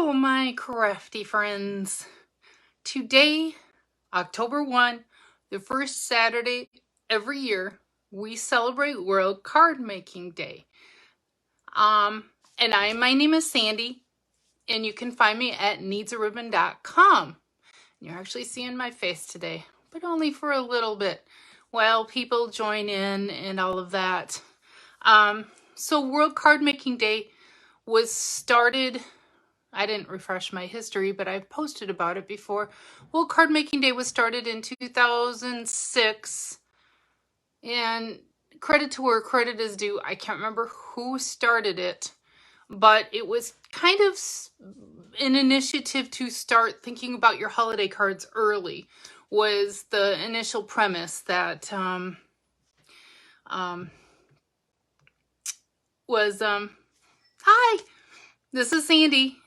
Hello, my crafty friends. Today, October 1, the first Saturday every year, we celebrate World Cardmaking Day. My name is Sandy, and you can find me at needsaribbon.com. You're actually seeing my face today, but only for a little bit while people join in and all of that. So World Cardmaking Day was started, I didn't refresh my history, but I've posted about it before. World Cardmaking Day was started in 2006, and credit to where credit is due. I can't remember who started it, but it was kind of an initiative to start thinking about your holiday cards early, was the initial premise that hi, this is Sandy.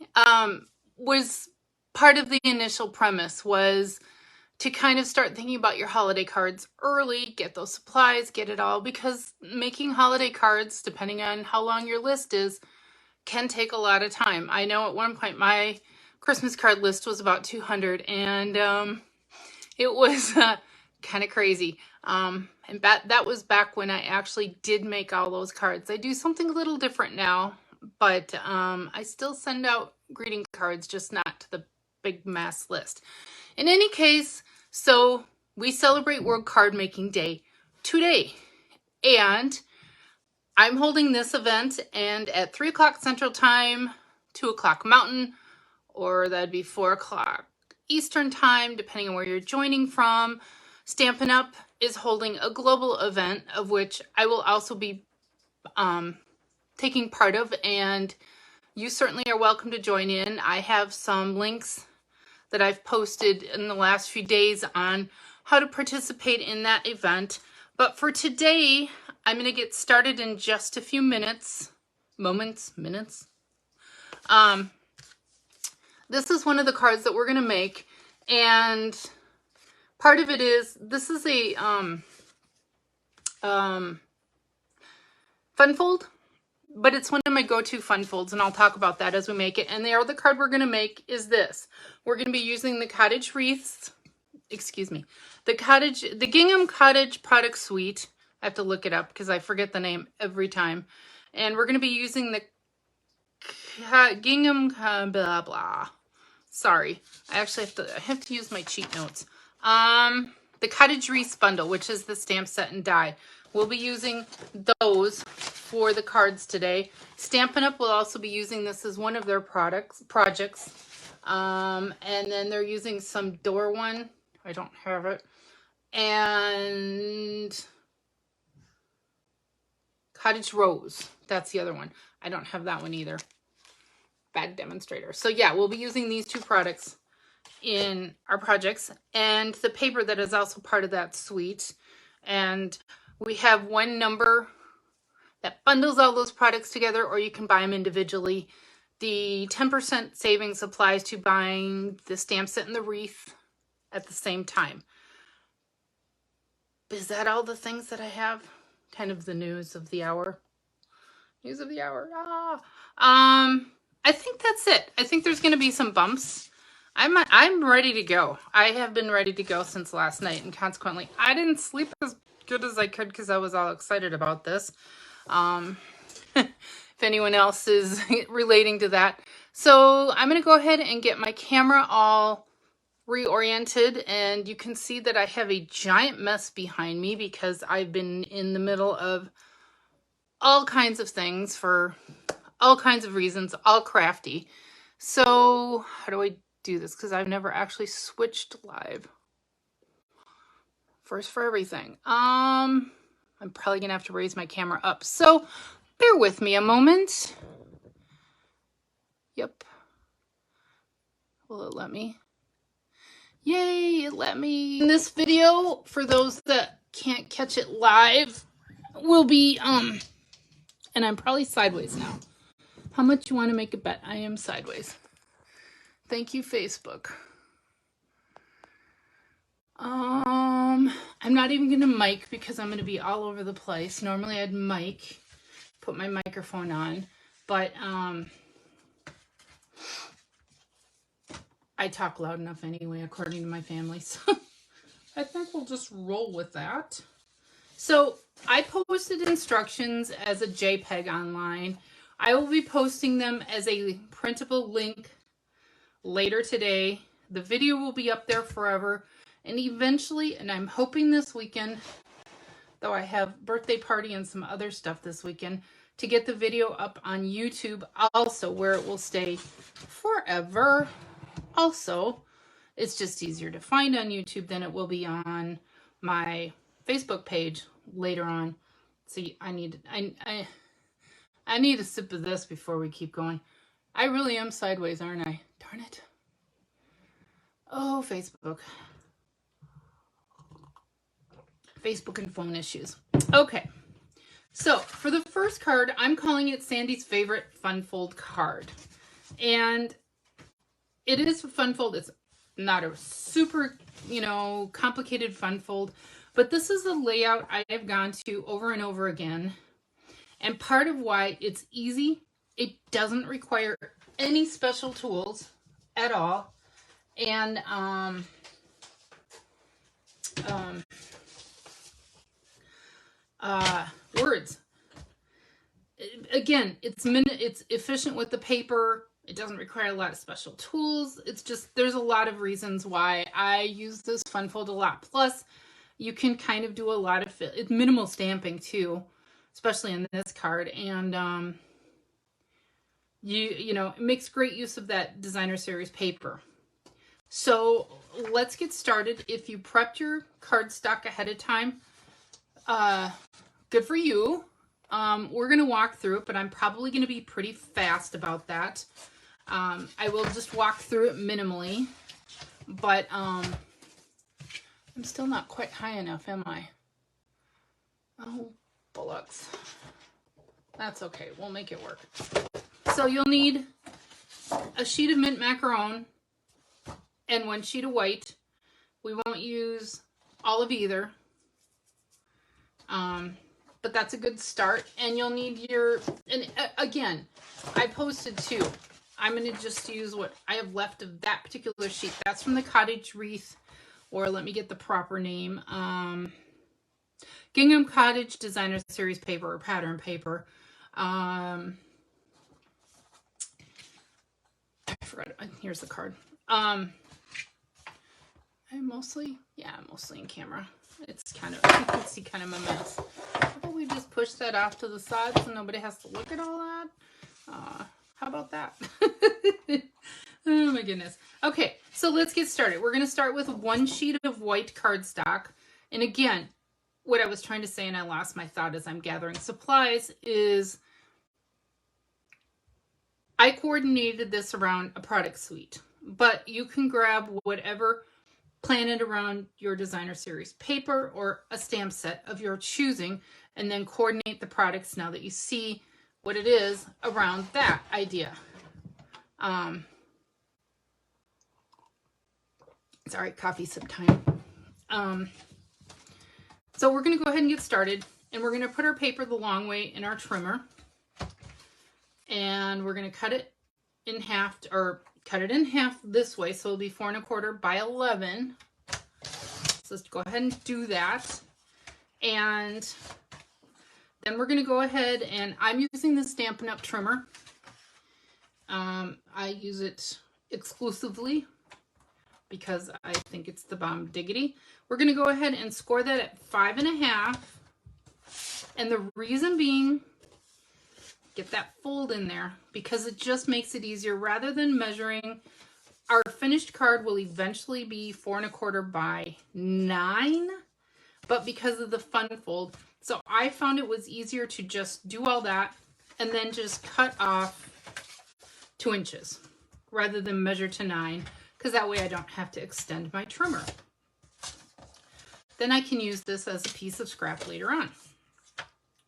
Was part of the initial premise was to kind of start thinking about your holiday cards early, get those supplies, get it all, because making holiday cards, depending on how long your list is, can take a lot of time. I know at one point my Christmas card list was about 200, and it was kind of crazy. And that was back when I actually did make all those cards. I do something a little different now, but I still send out greeting cards, just not to the big mass list. In any case, so we celebrate World Cardmaking Day today. And I'm holding this event, and at 3 o'clock Central Time, 2 o'clock Mountain, or that'd be 4 o'clock Eastern Time, depending on where you're joining from, Stampin Up is holding a global event, of which I will also be taking part of, and you certainly are welcome to join in. I have some links that I've posted in the last few days on how to participate in that event. But for today, I'm going to get started in just a few minutes. Minutes. This is one of the cards that we're going to make, and part of it is, this is a fun fold, but it's one of my go-to fun folds, and I'll talk about that as we make it. And the other card we're going to make is this. We're going to be using the Cottage Wreaths, the Gingham Cottage Product Suite. I have to look it up because I forget the name every time. And we're going to be using the Gingham blah blah. Sorry, I have to use my cheat notes. The Cottage Wreaths bundle, which is the stamp set and die. We'll be using those for the cards today. Stampin' Up will also be using this as one of their projects. And then they're using some door one. I don't have it. And Cottage Rose. That's the other one. I don't have that one either. Bad demonstrator. So yeah, we'll be using these two products in our projects, and the paper that is also part of that suite. And we have one number that bundles all those products together, or you can buy them individually. The 10% savings applies to buying the stamp set and the wreath at the same time. Is that all the things that I have? Kind of the news of the hour. News of the hour. I think that's it. I think there's going to be some bumps. I'm ready to go. I have been ready to go since last night, and consequently, I didn't sleep as good as I could because I was all excited about this. If anyone else is relating to that. So I'm going to go ahead and get my camera all reoriented, and you can see that I have a giant mess behind me because I've been in the middle of all kinds of things for all kinds of reasons, all crafty. So how do I do this? Because I've never actually switched live. First for everything. I'm probably gonna have to raise my camera up, so bear with me a moment. Yep. Will it let me? Yay, it let me. In this video, for those that can't catch it live, will be and I'm probably sideways now. How much you want to make a bet? I am sideways. Thank you, Facebook. I'm not even gonna mic because I'm gonna be all over the place. Normally I'd mic, put my microphone on, but I talk loud enough anyway, according to my family. So I think we'll just roll with that. So I posted instructions as a JPEG online. I will be posting them as a printable link later today. The video will be up there forever. And eventually, and I'm hoping this weekend, though I have birthday party and some other stuff this weekend, to get the video up on YouTube also, where it will stay forever. Also, it's just easier to find on YouTube than it will be on my Facebook page later on. See, I need a sip of this before we keep going. I really am sideways, aren't I? Darn it. Oh, Facebook. Facebook and phone issues. Okay. So for the first card, I'm calling it Sandy's favorite fun fold card. And it is a fun fold. It's not a super, complicated fun fold, but this is a layout I have gone to over and over again. And part of why it's easy, it doesn't require any special tools at all. And words. Again, it's efficient with the paper. It doesn't require a lot of special tools. It's just, there's a lot of reasons why I use this fun fold a lot. Plus, you can kind of do a lot of minimal stamping too, especially in this card. And it makes great use of that designer series paper. So let's get started. If you prepped your cardstock ahead of time, good for you. We're going to walk through it, but I'm probably going to be pretty fast about that. I will just walk through it minimally, but I'm still not quite high enough, am I? Oh, bullocks. That's okay. We'll make it work. So you'll need a sheet of mint macaron and 1 sheet of white. We won't use all of either. But that's a good start. And you'll need again, I posted 2. I'm going to just use what I have left of that particular sheet. That's from the Cottage Wreath, or let me get the proper name. Gingham Cottage Designer Series paper or pattern paper. I forgot. Here's the card. I'm mostly in camera. It's kind of, you can see kind of a mess. How about we just push that off to the side so nobody has to look at all that? How about that? Oh my goodness. Okay, so let's get started. We're going to start with 1 sheet of white cardstock. And again, what I was trying to say, and I lost my thought as I'm gathering supplies, is I coordinated this around a product suite. But you can grab whatever, plan it around your designer series paper or a stamp set of your choosing, and then coordinate the products now that you see what it is around that idea. Sorry, coffee sip time. So we're going to go ahead and get started, and we're going to put our paper the long way in our trimmer, and we're going to cut it in half, or cut it in half this way, so it'll be 4 1/4 by 11. So let's go ahead and do that. And then we're going to go ahead, and I'm using the Stampin' Up trimmer. I use it exclusively because I think it's the bomb diggity. We're going to go ahead and score that at 5 1/2. And the reason being, get that fold in there, because it just makes it easier rather than measuring. Our finished card will eventually be 4 1/4 by 9, but because of the fun fold, so I found it was easier to just do all that and then just cut off 2 inches rather than measure to 9, because that way I don't have to extend my trimmer. Then I can use this as a piece of scrap later on.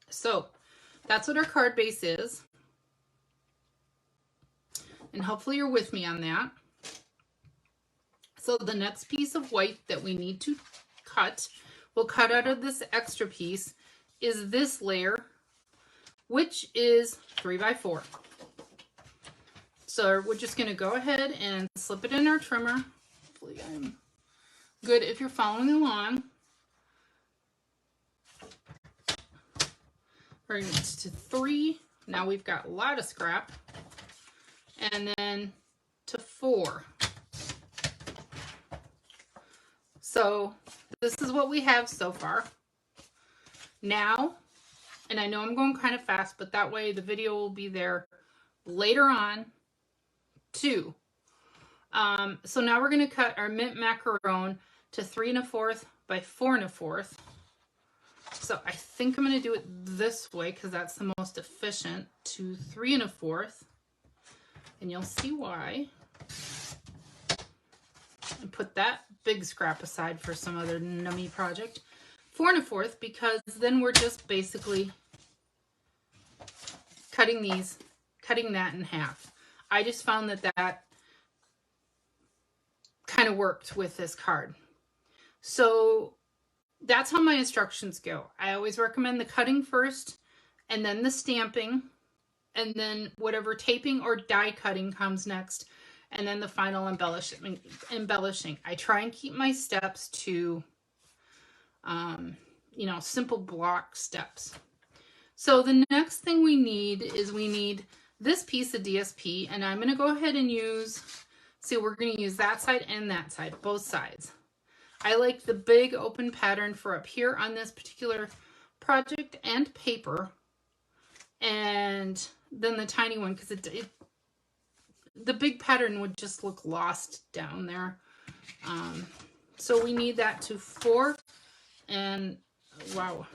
So that's what our card base is. And hopefully you're with me on that. So the next piece of white that we need to cut, we'll cut out of this extra piece, is this layer, which is 3 by 4. So we're just going to go ahead and slip it in our trimmer. Hopefully I'm good if you're following along. Bring it to 3. Now we've got a lot of scrap. And then to 4. So this is what we have so far. Now, and I know I'm going kind of fast, but that way the video will be there later on too. So now we're going to cut our mint macaron to 3 1/4 by 4 1/4. So I think I'm going to do it this way because that's the most efficient, to 3 1/4. And you'll see why. And put that big scrap aside for some other nummy project. 4 1/4, because then we're just basically cutting that in half. I just found that kind of worked with this card. So that's how my instructions go. I always recommend the cutting first, and then the stamping, and then whatever taping or die cutting comes next, and then the final embellishing. I try and keep my steps to, simple block steps. So the next thing we need this piece of DSP, and I'm going to go ahead and we're going to use that side and that side, both sides. I like the big open pattern for up here on this particular project and paper, and then the tiny one, because the big pattern would just look lost down there. So we need that to 4, and wow.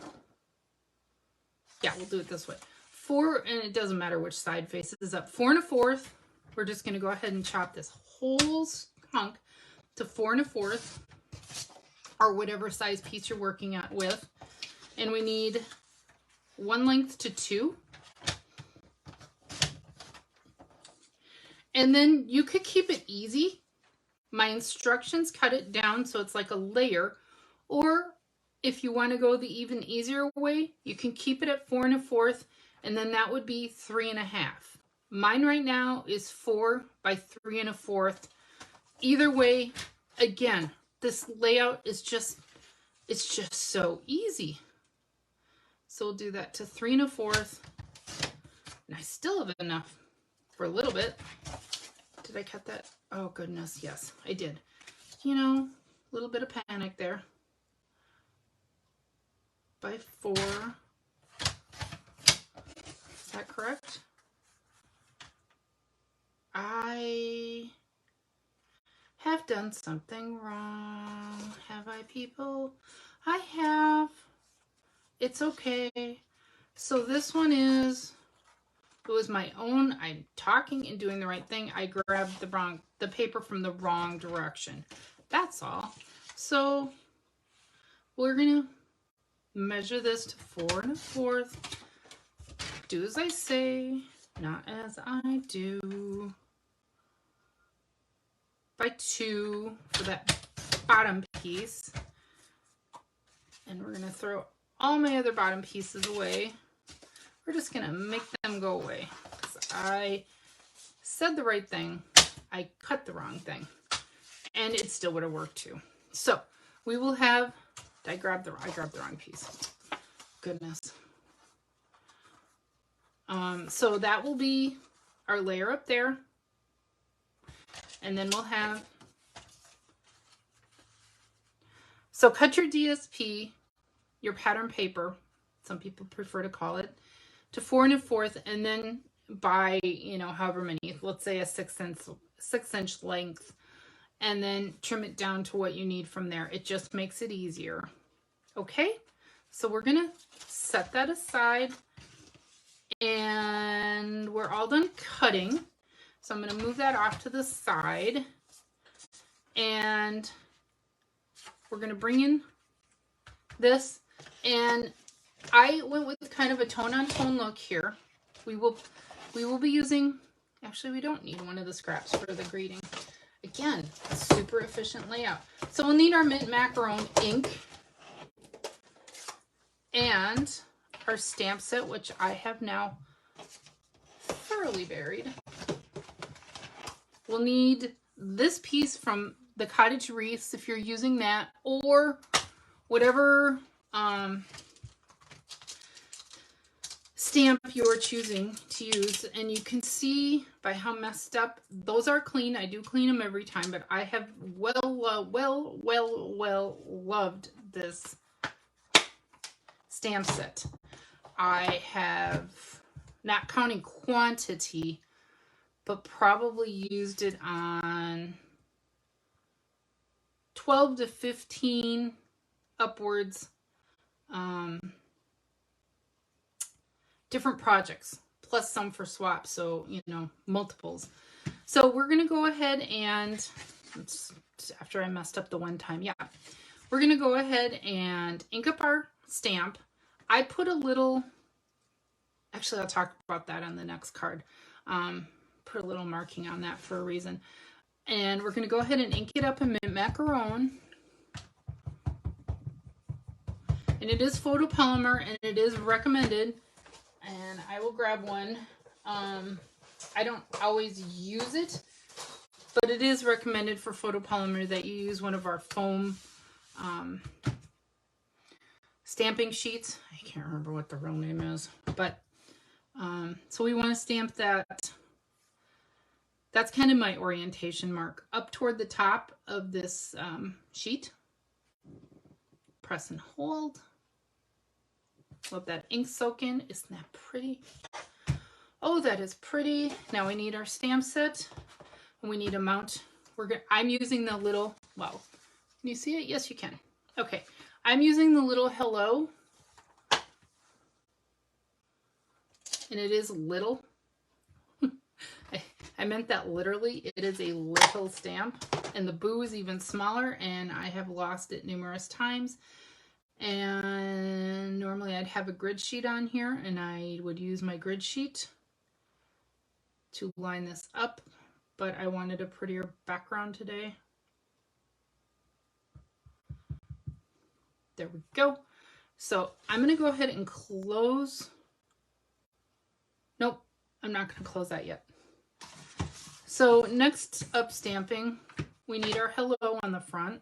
Yeah, we'll do it this way. 4, and it doesn't matter which side faces up. 4 1/4. We're just going to go ahead and chop this whole hunk to 4 1/4, or whatever size piece you're working at with. And we need 1 length to 2. And then you could keep it easy. My instructions cut it down so it's like a layer. Or if you want to go the even easier way, you can keep it at 4 1/4, and then that would be 3 1/2. Mine right now is 4 by 3 1/4. Either way, again, this layout is it's just so easy. So we'll do that to 3 1/4. And I still have enough for a little bit. Did I cut that? Oh goodness, yes, I did. A little bit of panic there. By 4. Is that correct? I have done something wrong. Have I, people? I have. It's okay. So this one it was my own. I'm talking and doing the right thing. I grabbed the paper from the wrong direction. That's all. So we're going to measure this to 4 1/4. Do as I say, not as I do. By 2 for that bottom piece. And we're going to throw all my other bottom pieces away. We're just going to make them go away. Because I said the right thing. I cut the wrong thing. And it still would have worked too. So we will have, I grabbed the wrong piece. Goodness. So that will be our layer up there. And then we'll have, so cut your DSP, your pattern paper, some people prefer to call it, to 4 1/4, and then by, however many, let's say a 6-inch length, and then trim it down to what you need from there. It just makes it easier. Okay, so we're going to set that aside, and we're all done cutting. So I'm going to move that off to the side, and we're going to bring in this, and I went with kind of a tone-on-tone look here. We will be using, actually we don't need one of the scraps for the greeting. Again, super efficient layout. So we'll need our mint macaron ink and our stamp set, which I have now thoroughly buried. We'll need this piece from the Cottage Wreaths if you're using that, or whatever stamp you're choosing to use. And you can see by how messed up those are. Clean. I do clean them every time, but I have well loved this stamp set. I have, not counting quantity, but probably used it on 12 to 15 upwards different projects, plus some for swaps, so you know, multiples. So we're gonna go ahead and, after I messed up the one time, yeah, we're gonna go ahead and ink up our stamp. I put a little, actually I'll talk about that on the next card. Put a little marking on that for a reason. And we're gonna go ahead and ink it up in mint macaron. And it is photopolymer, and it is recommended. And I will grab one. I don't always use it, but it is recommended for photopolymer that you use one of our foam stamping sheets. I can't remember what the real name is, but so we want to stamp that. That's kind of my orientation mark, up toward the top of this sheet. Press and hold. Let that ink soak in. Isn't that pretty? Oh, that is pretty. Now we need our stamp set, and we need a mount. I'm using the little, wow, can you see it? Yes, you can. Okay, I'm using the little hello, and it is little. I meant that literally. It is a little stamp, and the boo is even smaller, and I have lost it numerous times. And normally I'd have a grid sheet on here, and I would use my grid sheet to line this up, but I wanted a prettier background today. There we go. So I'm going to go ahead and close. Nope, I'm not going to close that yet. So next up stamping, we need our hello on the front.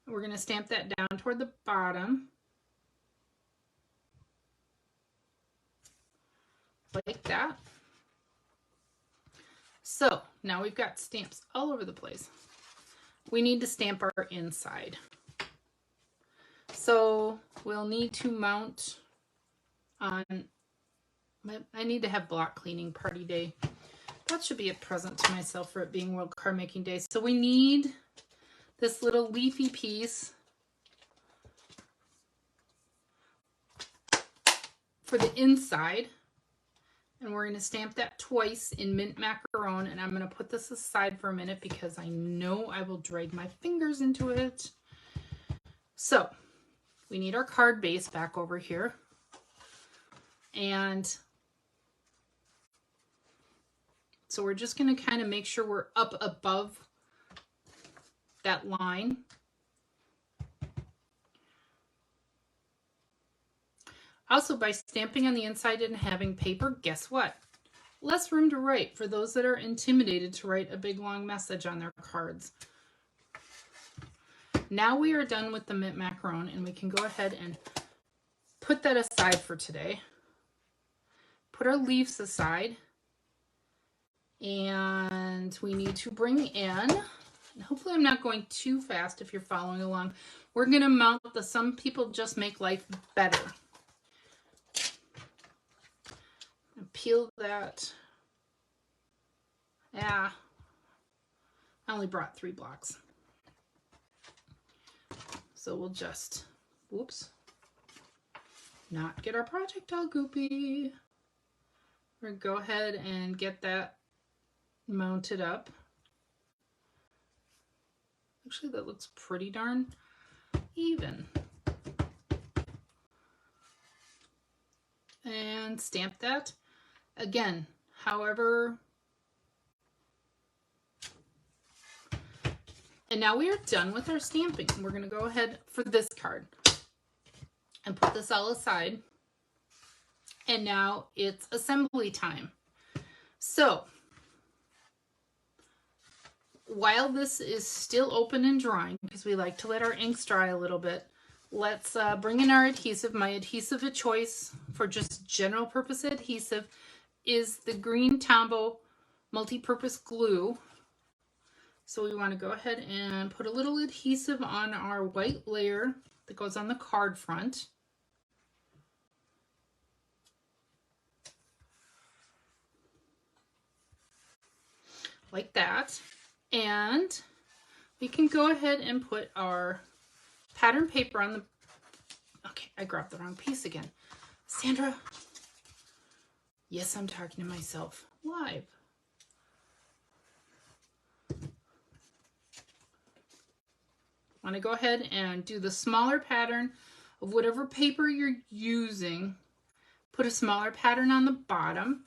We're going to stamp that down toward the bottom, like that. So now we've got stamps all over the place. We need to stamp our inside. So we'll need to mount on, I need to have block cleaning party day. That should be a present to myself for it being World Card Making Day. So we need this little leafy piece for the inside, and we're going to stamp that twice in mint macaron, and I'm going to put this aside for a minute because I know I will drag my fingers into it. So we need our card base back over here, and so we're just going to kind of make sure we're up above that line. Also, by stamping on the inside and having paper, guess what? Less room to write for those that are intimidated to write a big long message on their cards. Now we are done with the mint macaron, and we can go ahead and put that aside for today. Put our leaves aside, and we need to bring in, and hopefully I'm not going too fast if you're following along, we're going to mount the Some People Just Make Life Better. Peel that. Yeah, I only brought 3 blocks. So we'll just, whoops, not get our project all goopy. We're going to go ahead and get that mounted up. Actually, that looks pretty darn even. And stamp that. Again, however. And now we are done with our stamping. We're going to go ahead for this card and put this all aside. And now it's assembly time. So while this is still open and drying, because we like to let our inks dry a little bit, let's bring in our adhesive. My adhesive of choice for just general purpose adhesive is the green Tombow multi-purpose glue. So we want to go ahead and put a little adhesive on our white layer that goes on the card front. Like that. And we can go ahead and put our pattern paper on the... Okay, I grabbed the wrong piece again. Sandra. Yes, I'm talking to myself live. I want to go ahead and do the smaller pattern of whatever paper you're using. Put a smaller pattern on the bottom.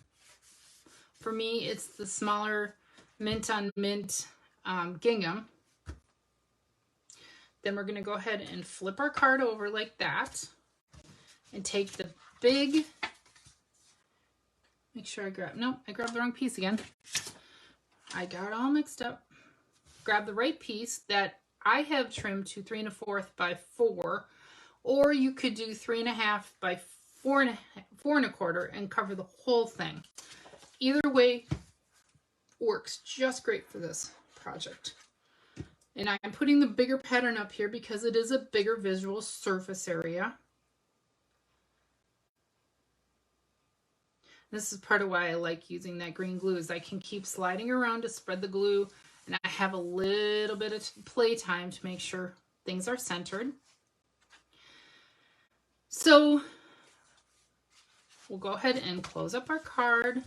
For me, it's the smaller mint on mint gingham. Then we're going to go ahead and flip our card over like that and take the big... Make sure I grab... No, I grabbed the wrong piece again. I got all mixed up. Grab the right piece that I have trimmed to 3 1/4 by 4, or you could do 3 1/2 by 4 1/4 and cover the whole thing. Either way works just great for this project. And I'm putting the bigger pattern up here because it is a bigger visual surface area. This is part of why I like using that green glue, is I can keep sliding around to spread the glue, and I have a little bit of play time to make sure things are centered. So we'll go ahead and close up our card,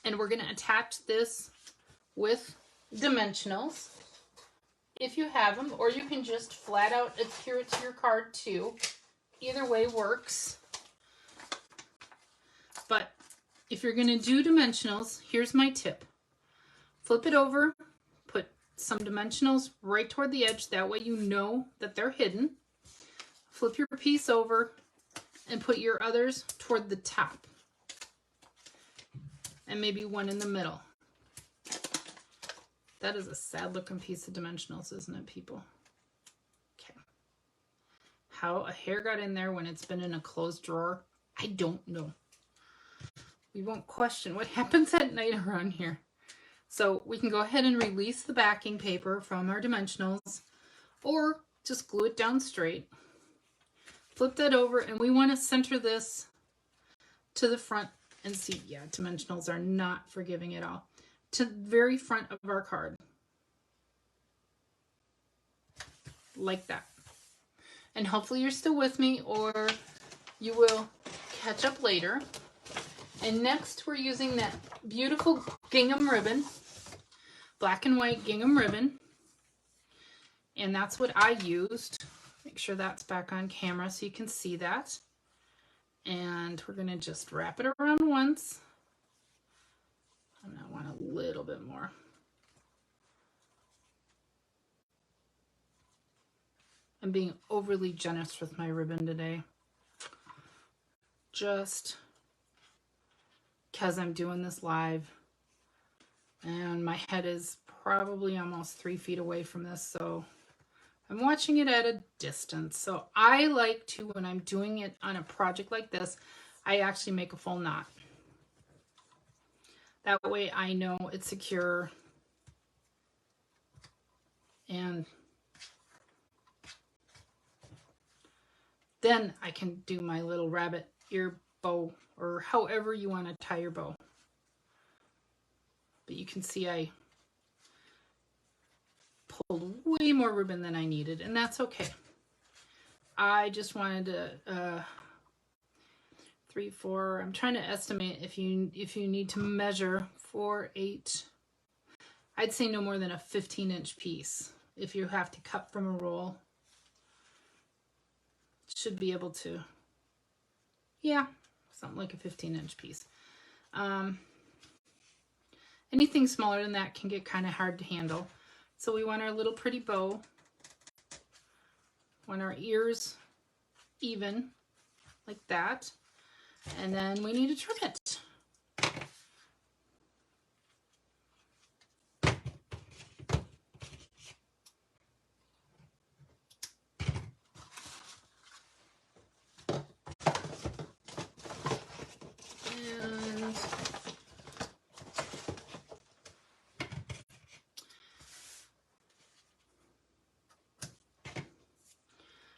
and we're going to attach this with dimensionals if you have them, or you can just flat out adhere it to your card too. Either way works. But if you're going to do dimensionals, here's my tip. Flip it over, put some dimensionals right toward the edge, that way you know that they're hidden. Flip your piece over and put your others toward the top. And maybe one in the middle. That is a sad looking piece of dimensionals, isn't it, people? Okay. How a hair got in there when it's been in a closed drawer, I don't know. We won't question what happens at night around here. So we can go ahead and release the backing paper from our dimensionals, or just glue it down straight. Flip that over, and we want to center this to the front and see, yeah, dimensionals are not forgiving at all. To the very front of our card. Like that. And hopefully you're still with me, or you will catch up later. And next we're using that beautiful gingham ribbon, black and white gingham ribbon. And that's what I used. Make sure that's back on camera so you can see that. And we're gonna just wrap it around once. And I want a little bit more. I'm being overly generous with my ribbon today. Just because I'm doing this live. And my head is probably almost 3 feet away from this, so I'm watching it at a distance. So I like to, when I'm doing it on a project like this, I actually make a full knot. That way I know it's secure. And then I can do my little rabbit ear bow, or however you want to tie your bow. But you can see I pulled way more ribbon than I needed, and that's okay. I just wanted to 3, 4. I'm trying to estimate if you need to measure 4, 8. I'd say no more than a 15-inch piece. If you have to cut from a roll, should be able to. Yeah, something like a 15-inch piece. Anything smaller than that can get kind of hard to handle. So we want our little pretty bow. Want our ears even, like that. And then we need to trim it. And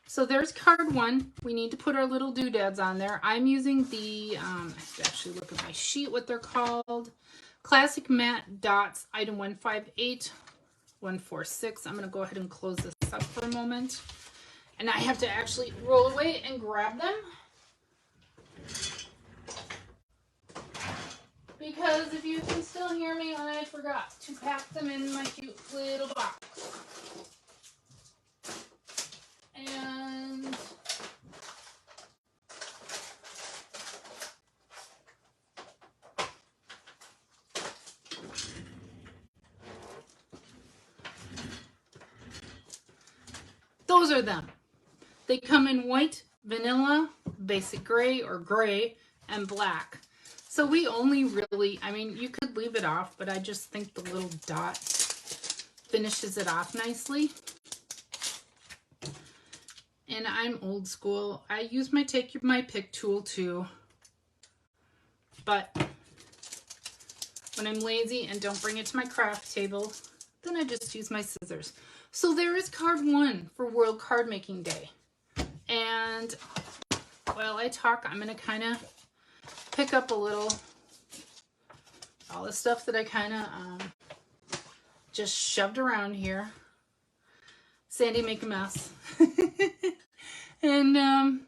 so there's card one. We need to put our little doodads on there. I'm using the, I have to actually look at my sheet, what they're called. Classic Matte Dots, item 158146. I'm going to go ahead and close this up for a moment. And I have to actually roll away and grab them. Because if you can still hear me, I forgot to pack them in my cute little box. And those are them. They come in white, vanilla, basic gray or gray, and black. So we only really, I mean, you could leave it off, but I just think the little dot finishes it off nicely. And I'm old school. I use my take my pick tool too. But when I'm lazy and don't bring it to my craft table, then I just use my scissors. So there is card one for World Card Making Day. And while I talk, I'm going to kind of pick up a little, all the stuff that I kind of just shoved around here. Sandy, make a mess. And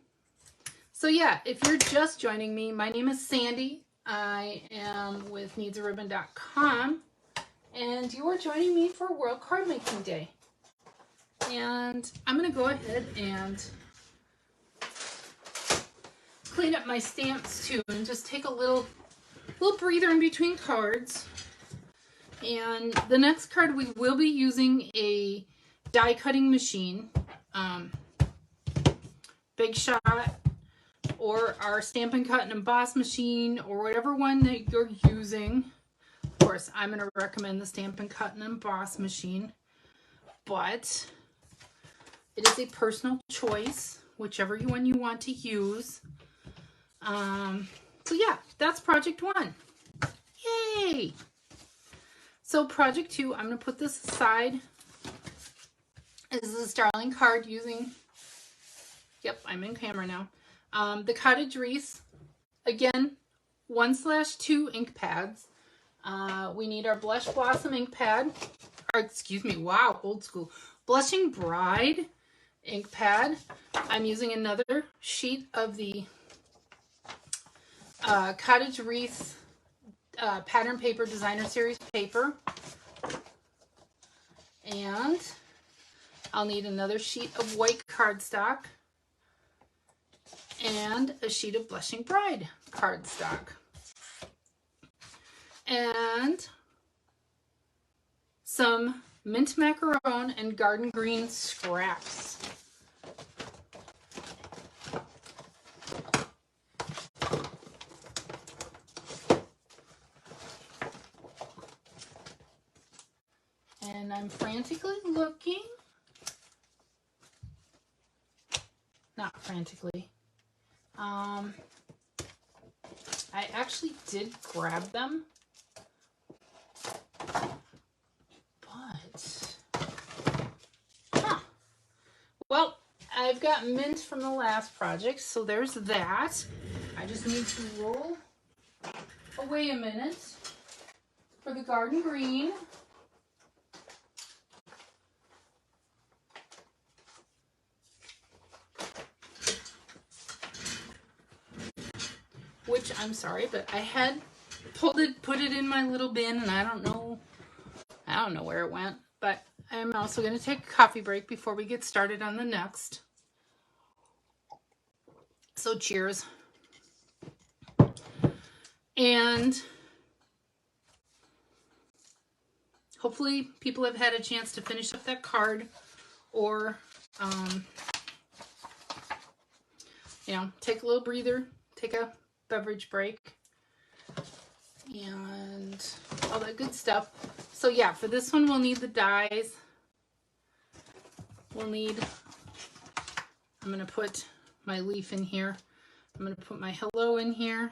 so yeah, if you're just joining me, my name is Sandy. I am with needsaribbon.com, and you are joining me for World Card Making Day. And I'm going to go ahead and clean up my stamps too, and just take a little breather in between cards. And the next card, we will be using a die cutting machine, Big Shot, or our Stampin' Cut and Emboss machine, or whatever one that you're using. Of course, I'm going to recommend the Stampin' Cut and Emboss machine, but it is a personal choice, whichever one you want to use. So yeah, that's project one. Yay! So project two, I'm going to put this aside. This is a Starling card using, yep, I'm in camera now. The Cottage Wreaths, again, 1/2 ink pads. We need our Blush Blossom ink pad, or excuse me, wow, old school. Blushing Bride ink pad. I'm using another sheet of the Cottage Wreath pattern paper, designer series paper. And I'll need another sheet of white cardstock and a sheet of Blushing Bride cardstock. And some mint macaron and garden green scraps. And I'm frantically looking. Not frantically. I actually did grab them, but, well, I've got mint from the last project, so there's that. I just need to roll away a minute for the garden green. Which, I'm sorry, but I had put it in my little bin, and I don't know where it went. But I'm also going to take a coffee break before we get started on the next. So cheers. And hopefully people have had a chance to finish up that card, or you know, take a little breather, take a beverage break, and all that good stuff. So yeah, for this one, we'll need the dies. We'll need, I'm going to put my leaf in here. I'm going to put my hello in here.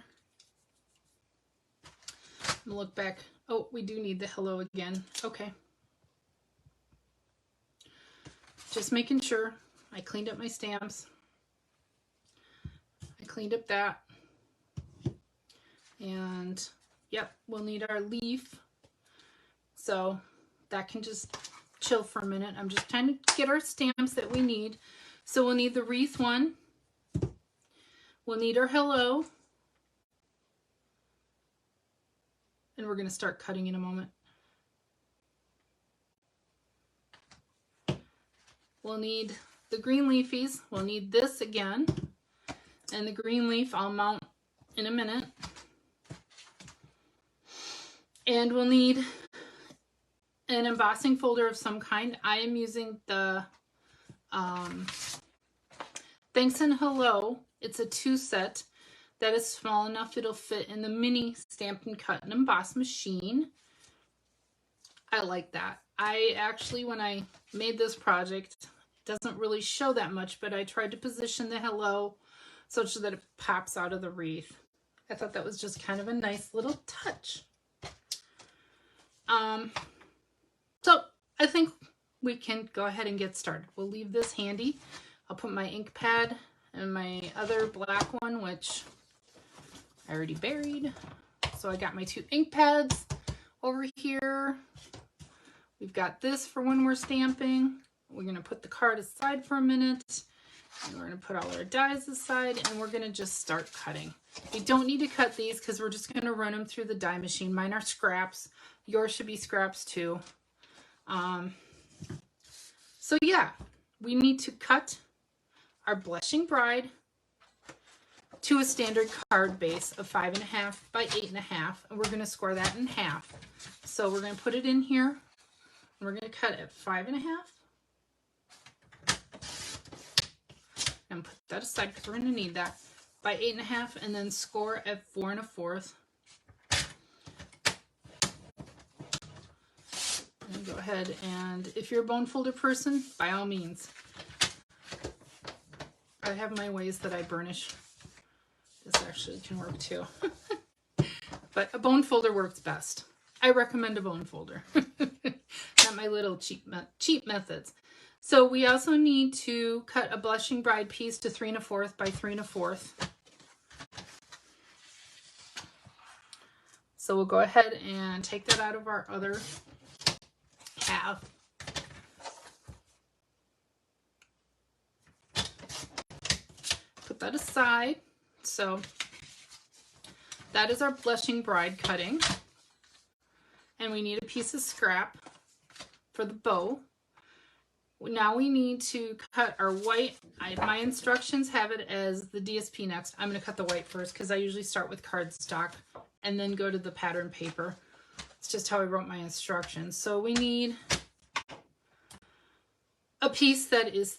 I'm going to look back. Oh, we do need the hello again. Okay. Just making sure I cleaned up my stamps. I cleaned up that. And yep, we'll need our leaf. So that can just chill for a minute. I'm just trying to get our stamps that we need. So we'll need the wreath one. We'll need our hello. And we're going to start cutting in a moment. We'll need the green leafies. We'll need this again. And the green leaf I'll mount in a minute. And we'll need an embossing folder of some kind. I am using the Thanks and Hello. It's a 2-set that is small enough it'll fit in the mini Stampin' Cut and Emboss machine. I like that. I actually, when I made this project, it doesn't really show that much, but I tried to position the hello such that it pops out of the wreath. I thought that was just kind of a nice little touch. So I think we can go ahead and get started. We'll leave this handy. I'll put my ink pad and my other black one, which I already buried. So I got my 2 ink pads over here. We've got this for when we're stamping. We're going to put the card aside for a minute. And we're going to put all our dies aside, and we're going to just start cutting. We don't need to cut these because we're just going to run them through the die machine. Mine are scraps. Yours should be scraps too. So yeah, we need to cut our Blushing Bride to a standard card base of 5.5 by 8.5, and we're going to score that in half. So we're going to put it in here, and we're going to cut at 5.5. And put that aside because we're going to need that, by 8.5, and then score at 4 1/4. And go ahead, and if you're a bone folder person, by all means. I have my ways that I burnish. This actually can work too. But a bone folder works best. I recommend a bone folder. Not my little cheap methods. So we also need to cut a Blushing Bride piece to 3 1/4 by 3 1/4. So we'll go ahead and take that out of our other half. Put that aside. So that is our Blushing Bride cutting. And we need a piece of scrap for the bow. Now we need to cut our white. My instructions have it as the DSP next. I'm going to cut the white first because I usually start with cardstock and then go to the pattern paper. It's just how I wrote my instructions. So we need a piece that is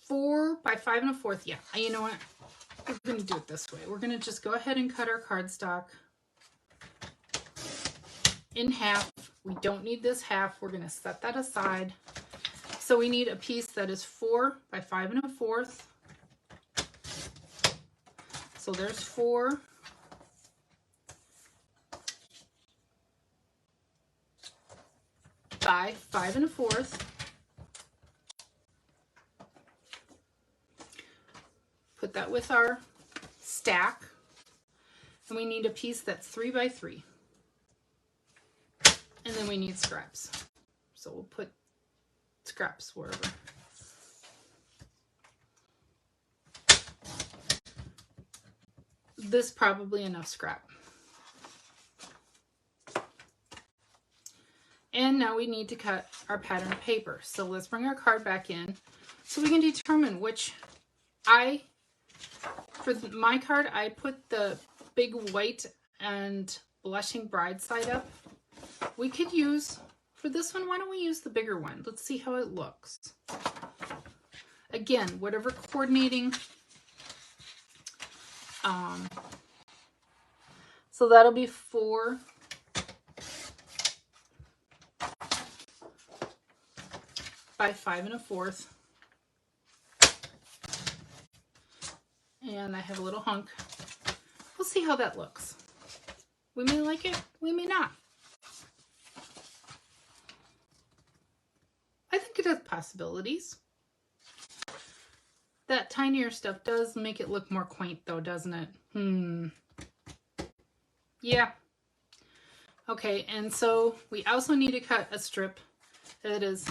4 by 5 1/4. Yeah, you know what? We're going to do it this way. We're going to just go ahead and cut our cardstock in half. We don't need this half. We're going to set that aside. So we need a piece that is 4 by 5 1/4. So there's 4. By 5 1/4. Put that with our stack. And we need a piece that's 3 by 3. And then we need scraps. So we'll put scraps wherever. This probably enough scrap. And now we need to cut our pattern paper. So let's bring our card back in so we can determine which for my card, I put the big white and Blushing Bride side up. We could use, for this one, why don't we use the bigger one? Let's see how it looks. Again, whatever coordinating So that'll be 4 by 5 1/4. And I have a little hunk. We'll see how that looks. We may like it, we may not. I think it has possibilities. That tinier stuff does make it look more quaint though, doesn't it? Yeah. Okay, and so we also need to cut a strip that is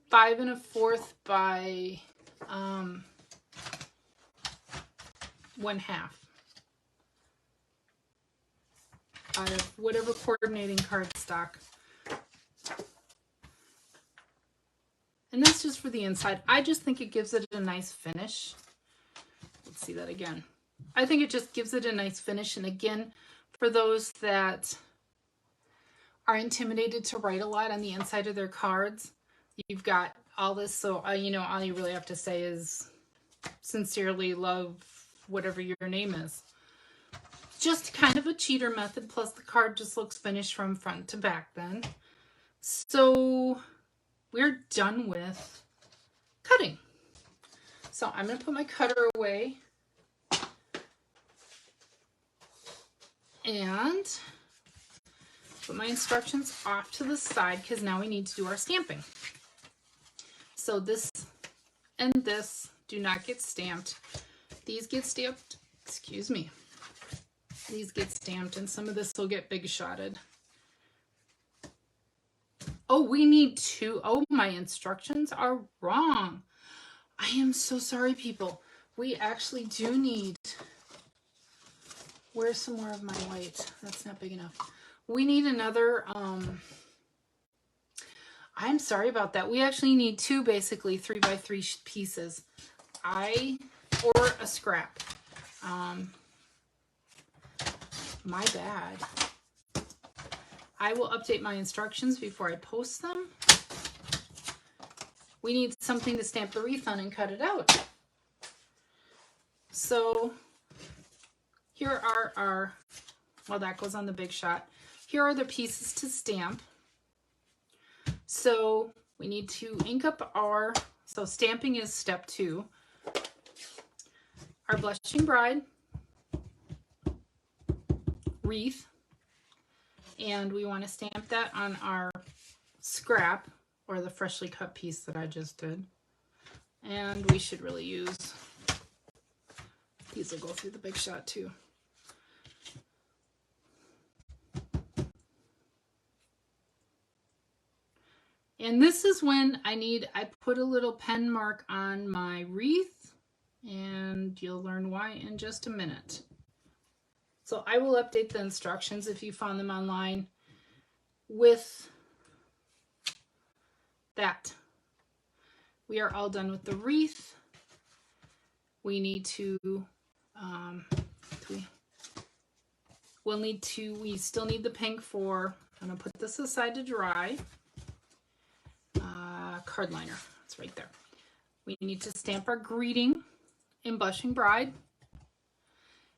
5 1/4 by 1/2 out of whatever coordinating cardstock. And that's just for the inside. I just think it gives it a nice finish. Let's see that again. I think it just gives it a nice finish. And again, for those that are intimidated to write a lot on the inside of their cards, you've got all this. So, you know, all you really have to say is sincerely love whatever your name is. Just kind of a cheater method. Plus the card just looks finished from front to back then. So we're done with cutting. So I'm going to put my cutter away and put my instructions off to the side because now we need to do our stamping. So this and this do not get stamped. These get stamped, excuse me. These get stamped and some of this will get big shotted. Oh, we need 2. Oh, my instructions are wrong. I am so sorry, people. We actually do need, where's some more of my white? That's not big enough. We need another, I'm sorry about that. We actually need 2 basically 3 by 3 pieces. Or a scrap. My bad. I will update my instructions before I post them. We need something to stamp the wreath on and cut it out. So here are our, well, that goes on the big shot. Here are the pieces to stamp. So we need to ink up our, so stamping is step 2. Our Blushing Bride wreath. And we want to stamp that on our scrap or the freshly cut piece that I just did. And we should really use, these will go through the big shot too. And this is when I put a little pen mark on my wreath, and you'll learn why in just a minute. So I will update the instructions if you found them online with that. We are all done with the wreath. We need to, we still need the pink for, I'm gonna put this aside to dry. Card liner, it's right there. We need to stamp our greeting in Blushing Bride.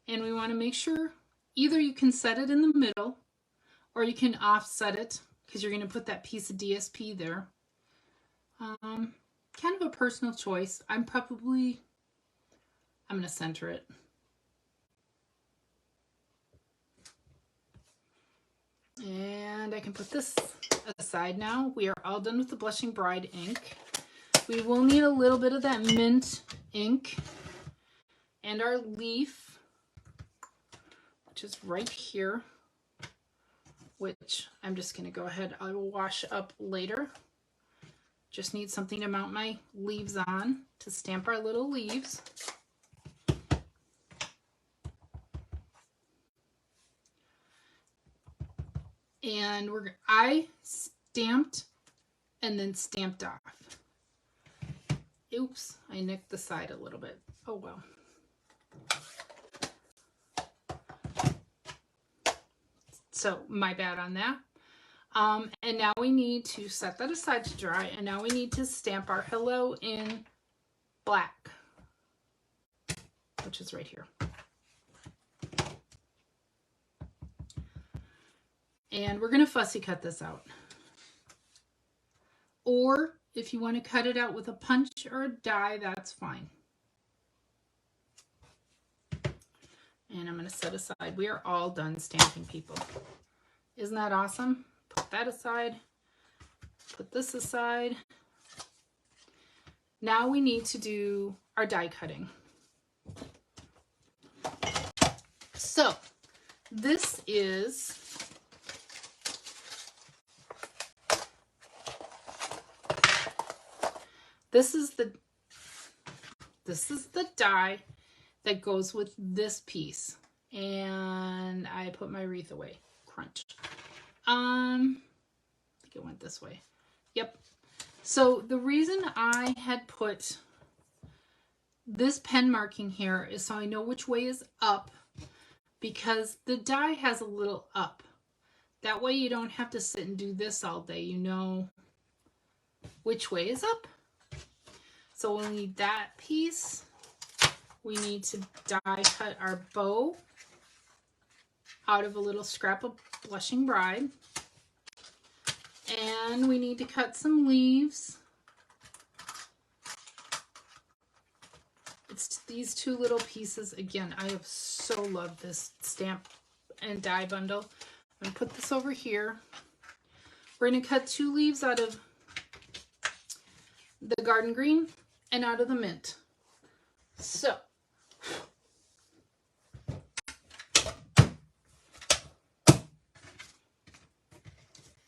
And we want to make sure either you can set it in the middle or you can offset it because you're going to put that piece of DSP there. Kind of a personal choice. I'm going to center it. And I can put this aside now. We are all done with the Blushing Bride ink. We will need a little bit of that mint ink and our leaf, which is right here, which I'm just going to go ahead. I will wash up later. Just need something to mount my leaves on to stamp our little leaves. And I stamped and then stamped off. Oops, I nicked the side a little bit. Oh well. So my bad on that. And now we need to set that aside to dry, and now we need to stamp our hello in black, which is right here. And we're going to fussy cut this out. Or if you want to cut it out with a punch or a die, that's fine. And I'm going to set aside. We are all done stamping, people. Isn't that awesome? Put that aside. Put this aside. Now we need to do our die cutting. So this is the die that goes with this piece. And I put my wreath away. Crunch. I think it went this way. Yep. So the reason I had put this pen marking here is so I know which way is up, because the die has a little up. That way you don't have to sit and do this all day. You know which way is up. So we'll need that piece. We need to die cut our bow out of a little scrap of Blushing Bride. And we need to cut some leaves. It's these two little pieces. Again, I have so loved this stamp and die bundle. I'm going to put this over here. We're going to cut 2 leaves out of the garden green and out of the mint. So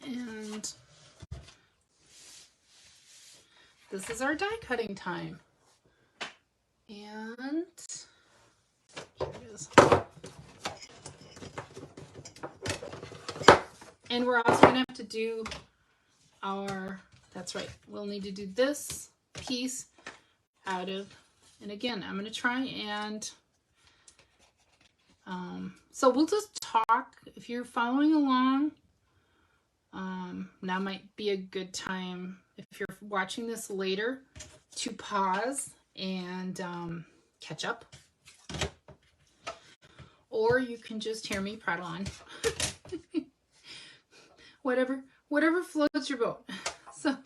and this is our die cutting time. And here it is. And we're also going to have to do our, that's right, we'll need to do this piece out of, and again, I'm going to try and, so we'll just talk. If you're following along, now might be a good time, if you're watching this later, to pause and catch up. Or you can just hear me prattle on. Whatever floats your boat. So,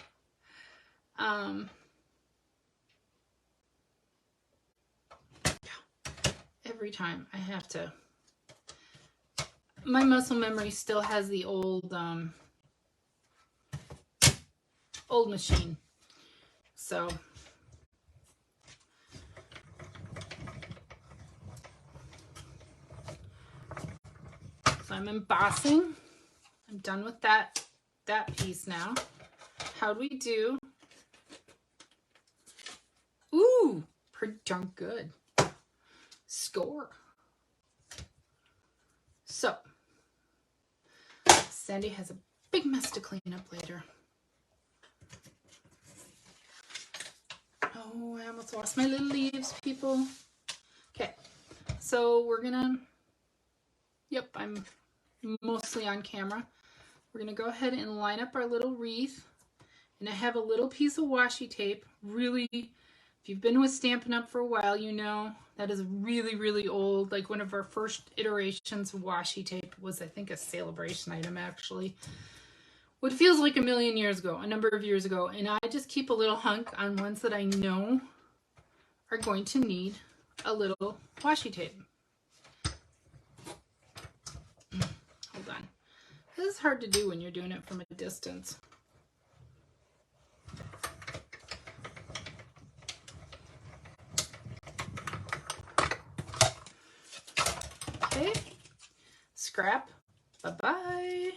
every time I have to, my muscle memory still has the old machine. So I'm embossing. I'm done with that piece now. How'd we do? Ooh, pretty darn good. Score. So, Sandy has a big mess to clean up later. Oh, I almost lost my little leaves, people. Okay, so we're gonna, yep, I'm mostly on camera. We're gonna go ahead and line up our little wreath. And I have a little piece of washi tape. Really, if you've been with Stampin' Up! For a while, you know that is really, really old. Like one of our first iterations of washi tape was, I think, a celebration item, actually. What feels like a million years ago, a number of years ago. And I just keep a little hunk on ones that I know are going to need a little washi tape. Hold on. This is hard to do when you're doing it from a distance. Okay, scrap, bye-bye.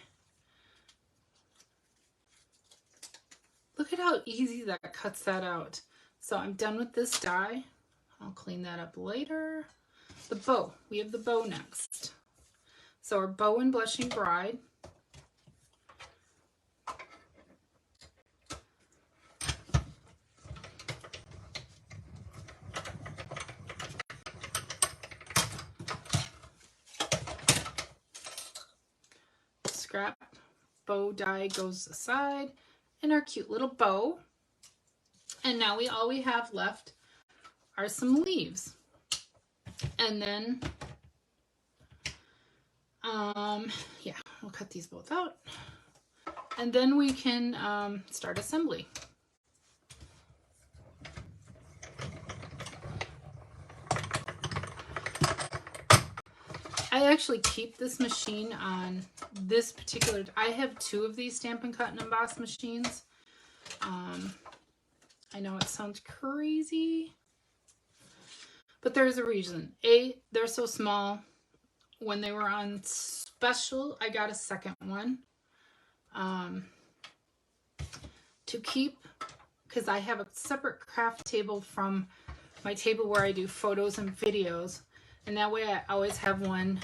Look at how easy that cuts that out. So I'm done with this die. I'll clean that up later. The bow, we have the bow next. So our bow and Blushing Bride. Scrap bow die goes aside, and our cute little bow. And now all we have left are some leaves. And then, yeah, we'll cut these both out. And then we can start assembly. I actually keep this machine on this particular, I have 2 of these Stampin' Cut and Emboss machines. I know it sounds crazy, but there's a reason. They're so small. When they were on special, I got a second one to keep, because I have a separate craft table from my table where I do photos and videos. And that way I always have one,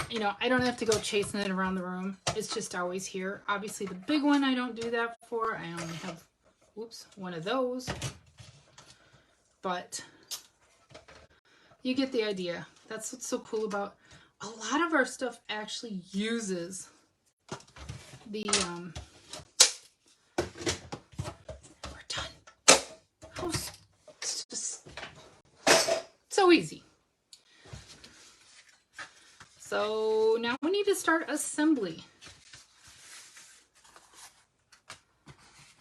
you know, I don't have to go chasing it around the room. It's just always here. Obviously the big one I don't do that for. I only have, whoops, one of those. But you get the idea. That's what's so cool about a lot of our stuff actually uses the, we're done. Oh, it's just so easy. So now we need to start assembly.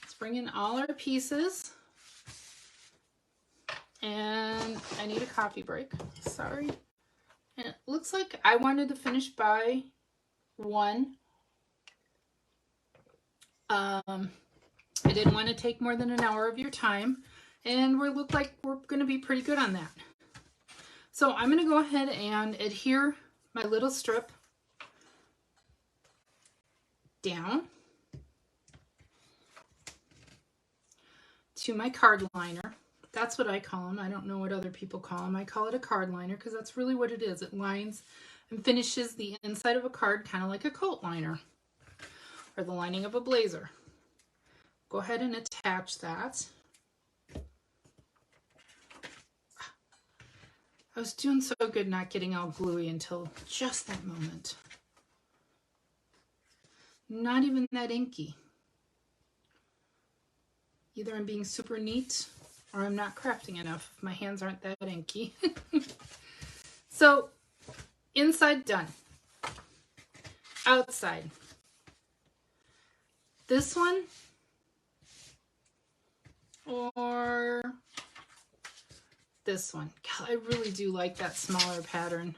Let's bring in all our pieces. And I need a coffee break, sorry. And it looks like I wanted to finish by 1. I didn't want to take more than an hour of your time, and we look like we're going to be pretty good on that. So I'm going to go ahead and adhere my little strip down to my card liner. That's what I call them. I don't know what other people call them. I call it a card liner because that's really what it is. It lines and finishes the inside of a card, kind of like a coat liner or the lining of a blazer. Go ahead and attach that. I was doing so good not getting all gluey until just that moment. Not even that inky. Either I'm being super neat or I'm not crafting enough if my hands aren't that inky. So, inside done. Outside. This one or this one. God, I really do like that smaller pattern.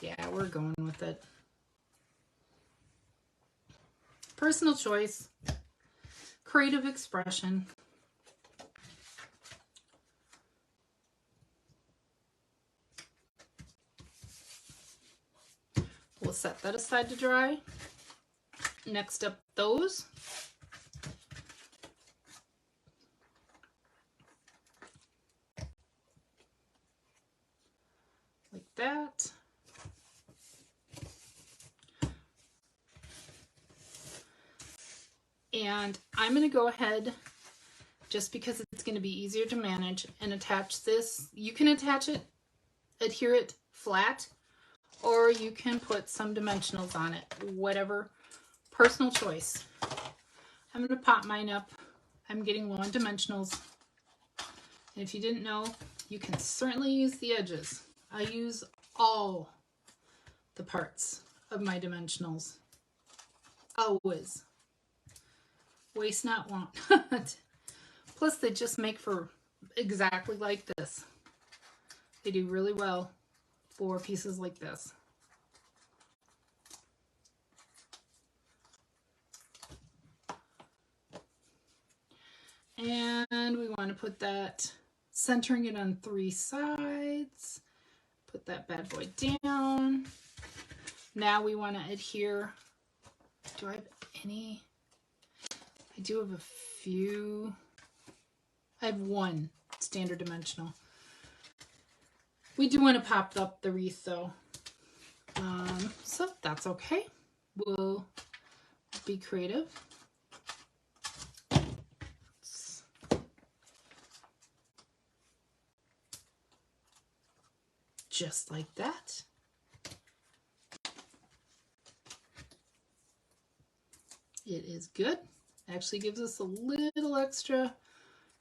Yeah, we're going with it. Personal choice. Creative expression. We'll set that aside to dry. Next up, those. Like that. And I'm going to go ahead, just because it's going to be easier to manage, and attach this. You can attach it, adhere it flat, or you can put some dimensionals on it, whatever, personal choice. I'm going to pop mine up. I'm getting low on dimensionals. And if you didn't know, you can certainly use the edges. I use all the parts of my dimensionals. Always. Waste not, want. Plus, they just make for exactly like this. They do really well for pieces like this. And we want to put that, centering it on 3 sides. Put that bad boy down. Now we want to adhere. Do I have any? I do have a few. I have 1 standard dimensional. We do want to pop up the wreath though. So that's okay. We'll be creative. Just like that. It is good. Actually gives us a little extra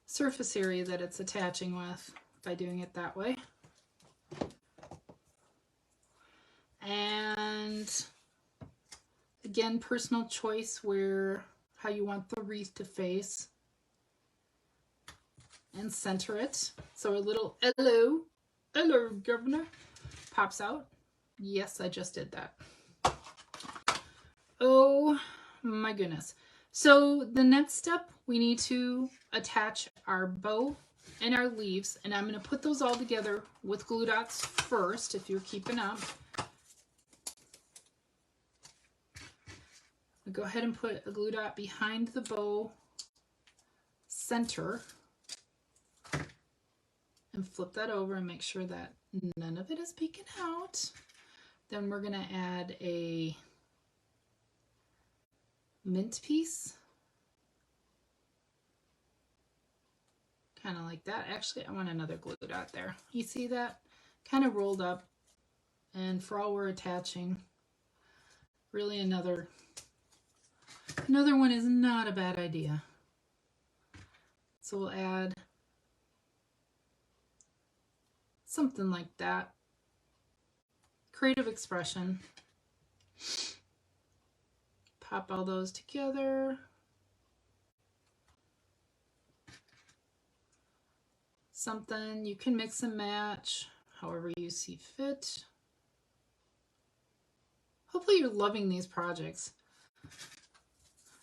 surface area that it's attaching with by doing it that way. And again, personal choice where how you want the wreath to face. And center it. So a little hello, hello governor pops out. Yes, I just did that. Oh my goodness. So the next step, we need to attach our bow and our leaves, and I'm going to put those all together with glue dots first, if you're keeping up. I'll go ahead and put a glue dot behind the bow center and flip that over and make sure that none of it is peeking out. Then we're going to add a mint piece. Kind of like that. Actually, I want another glue dot there. You see that? Kind of rolled up. And for all we're attaching, really another one is not a bad idea. So we'll add something like that. Creative expression. Pop all those together. Something you can mix and match however you see fit. Hopefully you're loving these projects.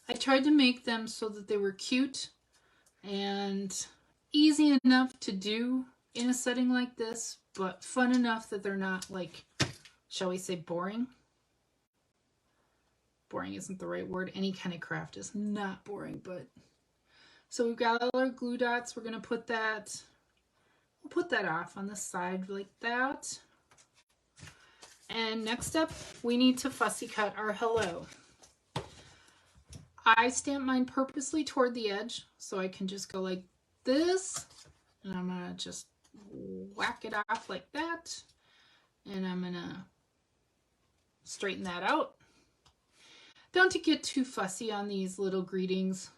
I tried to make them so that they were cute and easy enough to do in a setting like this, but fun enough that they're not, like, shall we say, boring. Boring isn't the right word. Any kind of craft is not boring, but so we've got all our glue dots. We're going to put that, we'll put that off on the side like that. And next up, we need to fussy cut our hello. I stamp mine purposely toward the edge so I can just go like this, and I'm going to just whack it off like that, and I'm going to straighten that out. Don't get too fussy on these little greetings.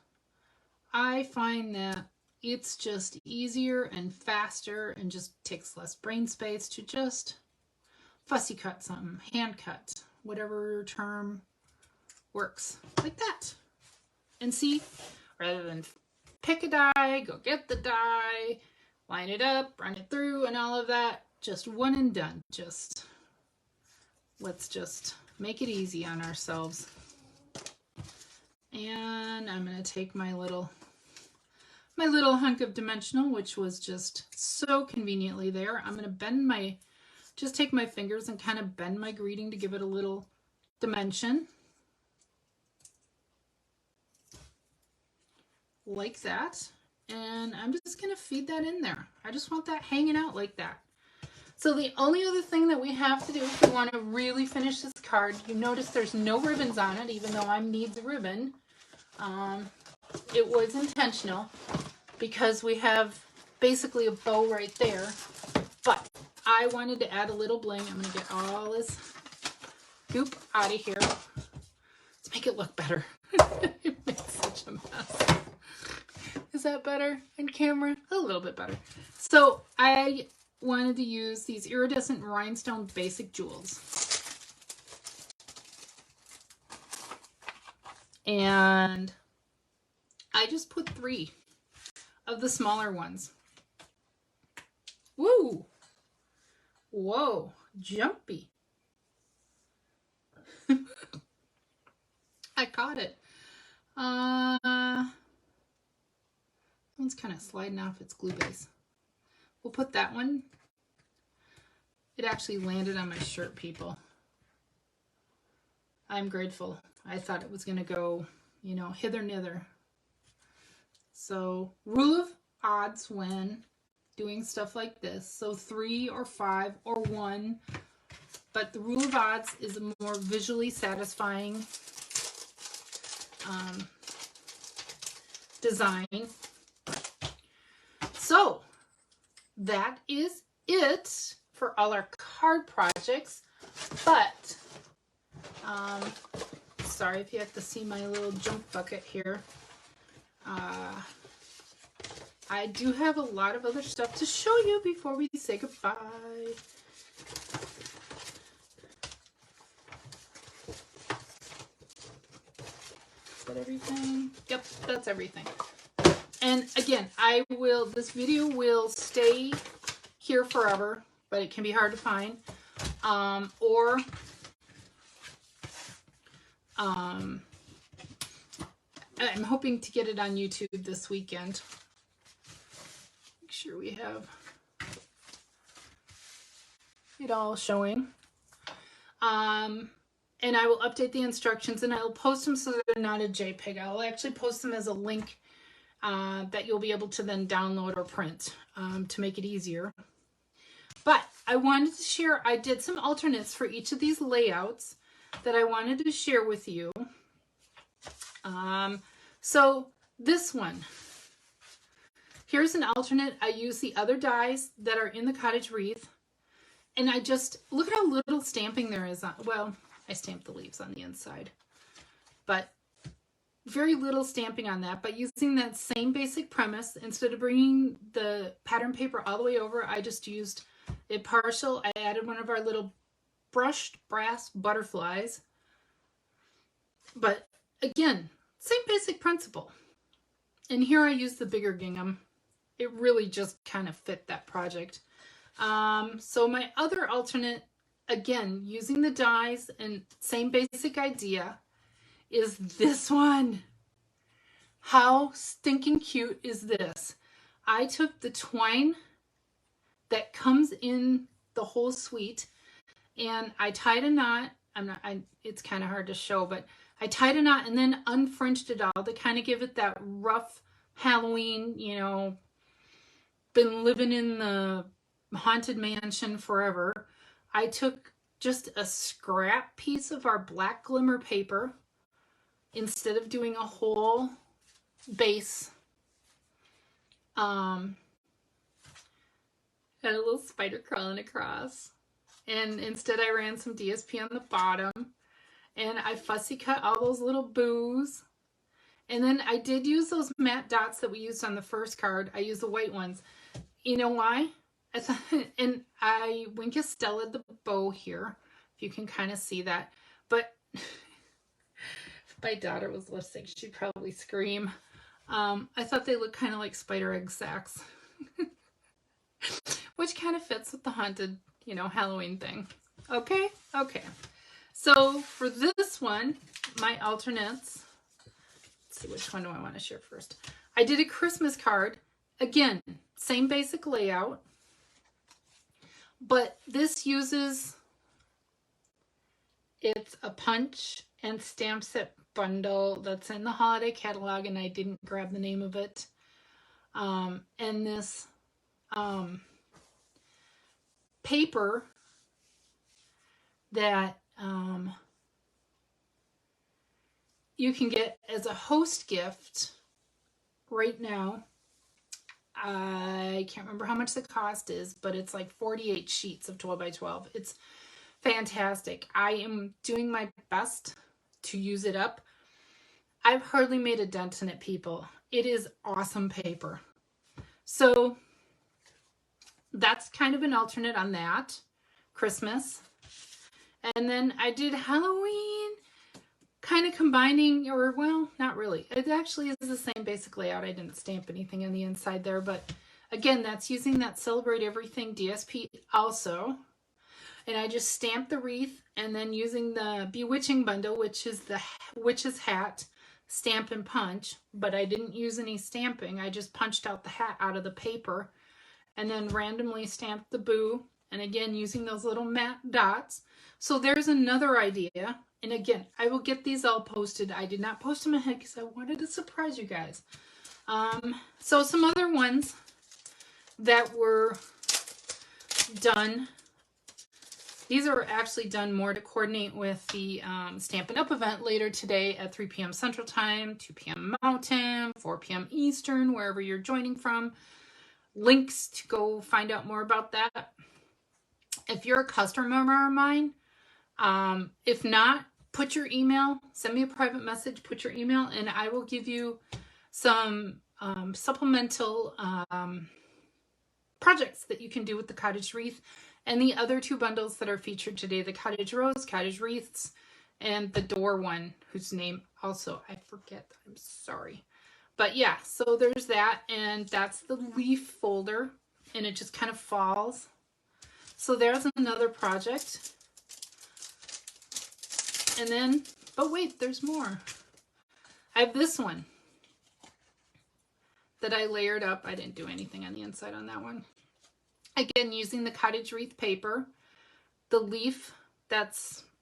I find that it's just easier and faster and just takes less brain space to just fussy cut something, hand cut, whatever term works, like that. And see, rather than pick a die, go get the die, line it up, run it through, and all of that, just one and done. Let's just make it easy on ourselves. And I'm going to take my little hunk of dimensional, which was just so conveniently there. I'm going to bend just take my fingers and kind of bend my greeting to give it a little dimension. Like that. And I'm just going to feed that in there. I just want that hanging out like that. So the only other thing that we have to do if we want to really finish this card, you notice there's no ribbons on it, even though I need the ribbon. It was intentional because we have basically a bow right there, but I wanted to add a little bling. I'm going to get all this goop out of here. Let's make it look better. It makes such a mess. Is that better in camera? A little bit better. So I wanted to use these iridescent rhinestone basic jewels. And I just put 3 of the smaller ones. Woo! Whoa, jumpy. I caught it. One's kind of sliding off its glue base. We'll put that one. It actually landed on my shirt, people. I'm grateful. I thought it was going to go, you know, hither nither. So, rule of odds when doing stuff like this. So 3 or 5 or 1. But the rule of odds is a more visually satisfying design. So that is it for all our card projects. But sorry if you have to see my little junk bucket here. I do have a lot of other stuff to show you before we say goodbye. Is that everything? Yep, that's everything. And again, this video will stay here forever, but it can be hard to find. Or I'm hoping to get it on YouTube this weekend. Make sure we have it all showing. And I will update the instructions, and I will post them so they're not a JPEG. I'll actually post them as a link that you'll be able to then download or print to make it easier. But I wanted to share, I did some alternates for each of these layouts that I wanted to share with you. So this one, here's an alternate. I use the other dies that are in the Cottage Wreath. And I just, look at how little stamping there is on, well, I stamped the leaves on the inside. But very little stamping on that. But using that same basic premise, instead of bringing the pattern paper all the way over, I just used it partial. I added one of our little brushed brass butterflies. But again, same basic principle. And here I used the bigger gingham. It really just kind of fit that project. So my other alternate, again, using the dies and same basic idea, is this one. How stinking cute is this? I took the twine that comes in the whole suite and I tied a knot. It's kind of hard to show, but I tied a knot and then unfringed it all to kind of give it that rough Halloween, you know, been living in the haunted mansion forever. I took just a scrap piece of our black glimmer paper instead of doing a whole base. Had a little spider crawling across, and instead I ran some DSP on the bottom, and I fussy cut all those little boos. And then I did use those matte dots that we used on the first card. I used the white ones. You know why? And I Wink Estella the bow here, if you can kind of see that. But if my daughter was listening, she'd probably scream. I thought they looked kind of like spider egg sacs, which kind of fits with the haunted, you know, Halloween thing. Okay, okay. So for this one, my alternates. Let's see, which one do I want to share first? I did a Christmas card. Again, same basic layout. But this uses, it's a punch and stamp set bundle that's in the holiday catalog, and I didn't grab the name of it. And this paper that you can get as a host gift right now. I can't remember how much the cost is, but it's like 48 sheets of 12 by 12. It's fantastic. I am doing my best to use it up. I've hardly made a dent in it, people. It is awesome paper. So that's kind of an alternate on that. Christmas. And then I did Halloween, kind of combining, or well, not really. It actually is the same basic layout. I didn't stamp anything on the inside there, but again, that's using that Celebrate Everything DSP also. And I just stamped the wreath, and then using the Bewitching bundle, which is the witch's hat, stamp and punch, but I didn't use any stamping. I just punched out the hat out of the paper and then randomly stamped the boo, and again, using those little matte dots. So there's another idea. And again, I will get these all posted. I did not post them ahead because I wanted to surprise you guys. So some other ones that were done. These are actually done more to coordinate with the Stampin' Up! Event later today at 3 p.m. Central Time, 2 p.m. Mountain, 4 p.m. Eastern, wherever you're joining from. Links to go find out more about that. If you're a customer of mine, if not, put your email, send me a private message, put your email, and I will give you some supplemental projects that you can do with the Cottage Wreath and the other two bundles that are featured today, the Cottage Rose, Cottage Wreaths, and the door one, whose name also I forget. I'm sorry. But yeah, so there's that, and that's the leaf folder, and it just kind of falls. So there's another project. And then, but wait, there's more. I have this one that I layered up. I didn't do anything on the inside on that one. Again, using the Cottage Wreath paper, the leaf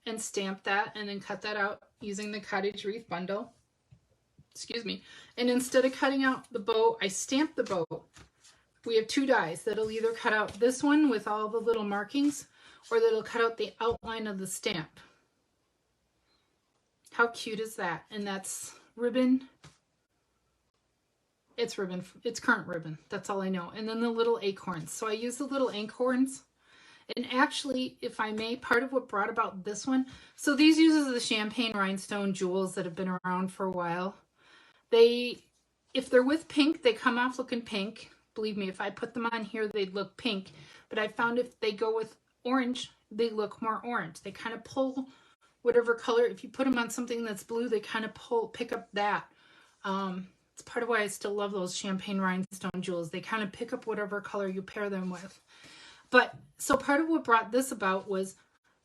and stamp that, and then cut that out using the Cottage Wreath bundle. Excuse me. And instead of cutting out the bow, I stamped the bow. We have two dies that'll either cut out this one with all the little markings, or that'll cut out the outline of the stamp. How cute is that? And that's ribbon. It's ribbon. It's current ribbon. That's all I know. And then the little acorns. So I use the little acorns. And actually, if I may, part of what brought about this one, so these uses the champagne rhinestone jewels that have been around for a while. If they're with pink, they come off looking pink. Believe me, if I put them on here, they'd look pink. But I found if they go with orange, they look more orange. They kind of pull whatever color. If you put them on something that's blue, they kind of pick up that. It's part of why I still love those champagne rhinestone jewels. They kind of pick up whatever color you pair them with. But so part of what brought this about was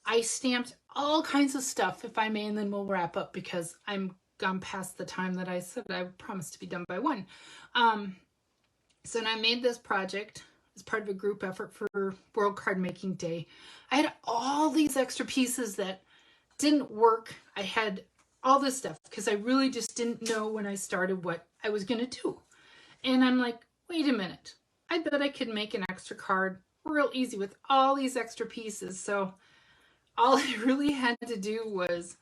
I stamped all kinds of stuff, if I may, and then we'll wrap up because I'm gone past the time that I said I promised to be done by 1. So then I made this project as part of a group effort for World Cardmaking Day. I had all these extra pieces that didn't work. I had all this stuff because I really just didn't know when I started what I was going to do. And I'm like, wait a minute. I bet I could make an extra card real easy with all these extra pieces. So all I really had to do was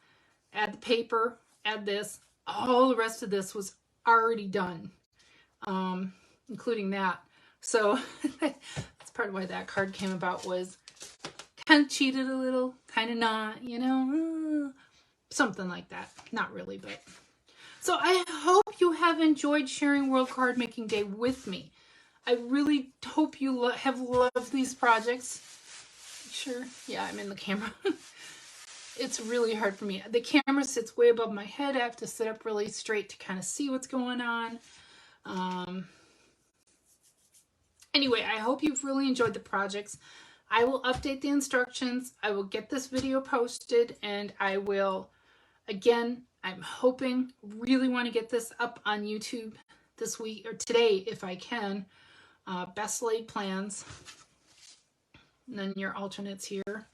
add the paper, add this. All the rest of this was already done, including that. So that's part of why that card came about, was kind of cheated a little, kind of not, you know, something like that. Not really, but. So I hope you have enjoyed sharing World Cardmaking Day with me. I really hope you have loved these projects. Sure, yeah, I'm in the camera. It's really hard for me. The camera sits way above my head. I have to sit up really straight to kind of see what's going on. Anyway, I hope you've really enjoyed the projects. I will update the instructions. I will get this video posted, and I will, again, I'm hoping, really want to get this up on YouTube this week, or today if I can. Best laid plans. And then your alternates here.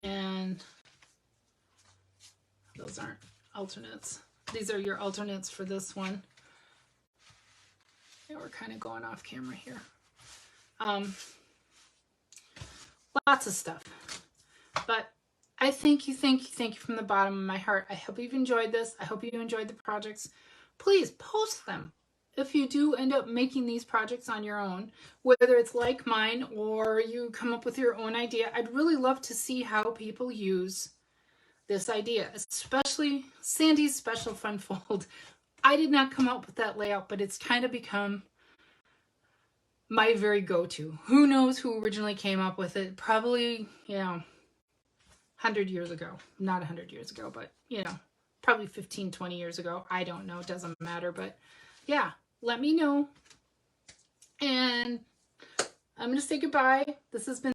And those aren't alternates. These are your alternates for this one. Yeah, we're kind of going off camera here. Lots of stuff. But I thank you from the bottom of my heart. I hope you've enjoyed this. I hope you enjoyed the projects. Please post them. If you do end up making these projects on your own, whether it's like mine or you come up with your own idea, I'd really love to see how people use this idea, especially Sandy's Special Fun Fold. I did not come up with that layout, but it's kind of become my very go-to. Who knows who originally came up with it? Probably, 100 years ago. Not 100 years ago, but, probably 15, 20 years ago. I don't know. It doesn't matter, but yeah. Let me know. And I'm going to say goodbye. This has been